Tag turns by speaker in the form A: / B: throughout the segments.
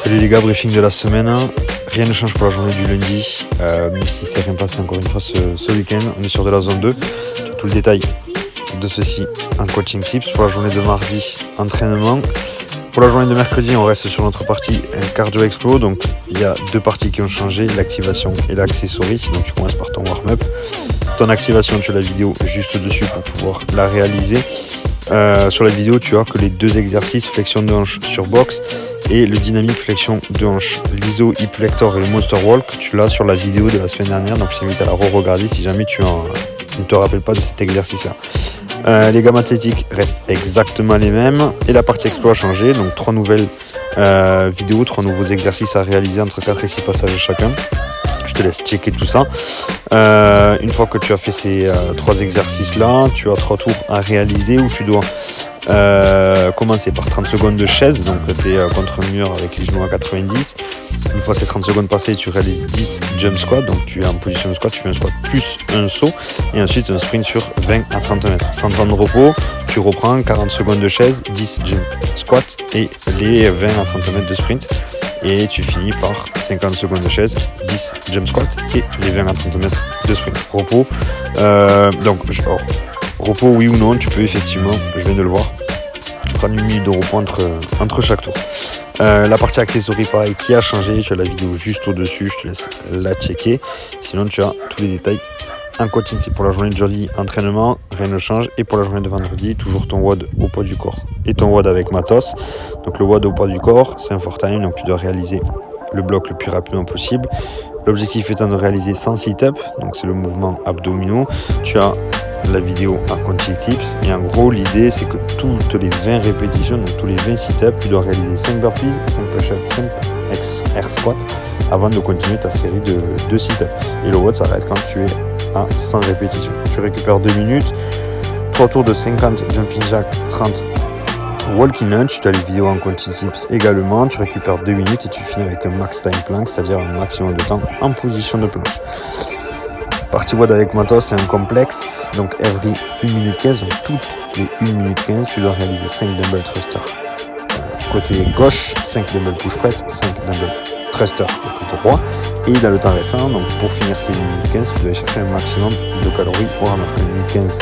A: Salut les gars, briefing de la semaine. Rien ne change pour la journée du lundi, même si c'est rien passé encore une fois ce week-end. On est sur de la zone 2. Tu as tout le détail de ceci en coaching tips. Pour la journée de mardi, entraînement. Pour la journée de mercredi, on reste sur notre partie cardio explo. Donc il y a deux parties qui ont changé, l'activation et l'accessory. Donc tu commences par ton warm-up. Ton activation, tu as la vidéo juste dessus pour pouvoir la réaliser. Sur la vidéo, tu as que les deux exercices, flexion de hanche sur box et le dynamique flexion de hanche. L'ISO, hip flexor et le monster walk, tu l'as sur la vidéo de la semaine dernière, donc je t'invite à la re-regarder si jamais tu ne te rappelles pas de cet exercice-là. Les gammes athlétiques restent exactement les mêmes et la partie explo a changé, donc 3 nouvelles vidéos, 3 nouveaux exercices à réaliser entre 4 et 6 passages chacun. Je te laisse checker tout ça. Une fois que tu as fait ces 3 exercices-là, tu as 3 tours à réaliser où tu dois commencer par 30 secondes de chaise. Donc tu es contre un mur avec les genoux à 90. Une fois ces 30 secondes passées, tu réalises 10 jump squats. Donc tu es en position de squat, tu fais un squat plus un saut. Et ensuite un sprint sur 20 à 30 mètres. Sans temps de repos, tu reprends 40 secondes de chaise, 10 jump squats et les 20 à 30 mètres de sprint. Et tu finis par 50 secondes de chaise, 10 jump squats et les 20 à 30 mètres de sprint. Repos, repos oui ou non, tu peux effectivement, je viens de le voir, prendre une minute de repos entre chaque tour. La partie accessory pareil qui a changé, tu as la vidéo juste au-dessus, je te laisse la checker. Sinon tu as tous les détails en coaching. C'est pour la journée de jeudi, entraînement, rien ne change. Et pour la journée de vendredi, toujours ton WOD au poids du corps et ton WOD avec matos. Donc le WOD au poids du corps, c'est un 4 time, donc tu dois réaliser le bloc le plus rapidement possible. L'objectif étant de réaliser 100 sit-up, donc c'est le mouvement abdominaux. Tu as la vidéo en coaching tips et en gros l'idée c'est que toutes les 20 répétitions, donc tous les 20 sit-up, tu dois réaliser 5 burpees, 5 push-ups, 5 air squats avant de continuer ta série de sit-up. Et le WOD s'arrête quand tu es à 100 répétitions. Tu récupères 2 minutes, 3 tours de 50 jumping jack, 30 walking lunge. Tu as les vidéos en coaching tips également. Tu récupères 2 minutes et tu finis avec un max time plank, c'est-à-dire un maximum de temps en position de planche. Partie WOD avec matos, c'est un complexe, donc every 1 minute 15, donc toutes les 1 minute 15, tu dois réaliser 5 dumbbell thrusters côté gauche, 5 dumbbell push press, 5 dumbbell thruster côté droit. Et dans le temps récent, donc pour finir ces 1 minute 15, tu dois aller chercher un maximum de calories au rameur. Les 1 minute 15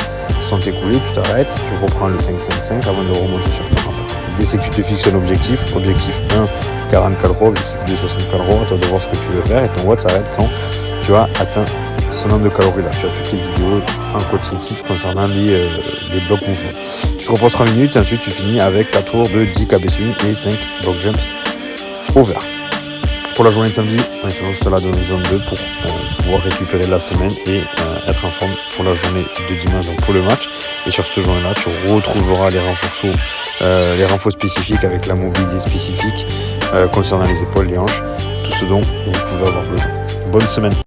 A: sont écoulées, tu t'arrêtes, tu reprends le 5-5-5 avant de remonter sur ton rameur. L'idée c'est que tu te fixes un objectif 1, 40 calories, objectif 2, 60 calories, à toi de voir ce que tu veux faire et ton WOD s'arrête quand tu as atteint ce nombre de calories là. Tu as toutes les vidéos en coaching tips concernant les blocs mouvements. Tu te reposes 3 minutes et ensuite tu finis avec 4 tours de 10 KB swing et 5 block jumps over. Pour la journée de samedi, on est toujours là dans la zone 2 pour pouvoir récupérer la semaine et être en forme pour la journée de dimanche, donc pour le match. Et sur ce journée-là, tu retrouveras les renforts spécifiques avec la mobilité spécifique concernant les épaules, les hanches, tout ce dont vous pouvez avoir besoin. Bonne semaine.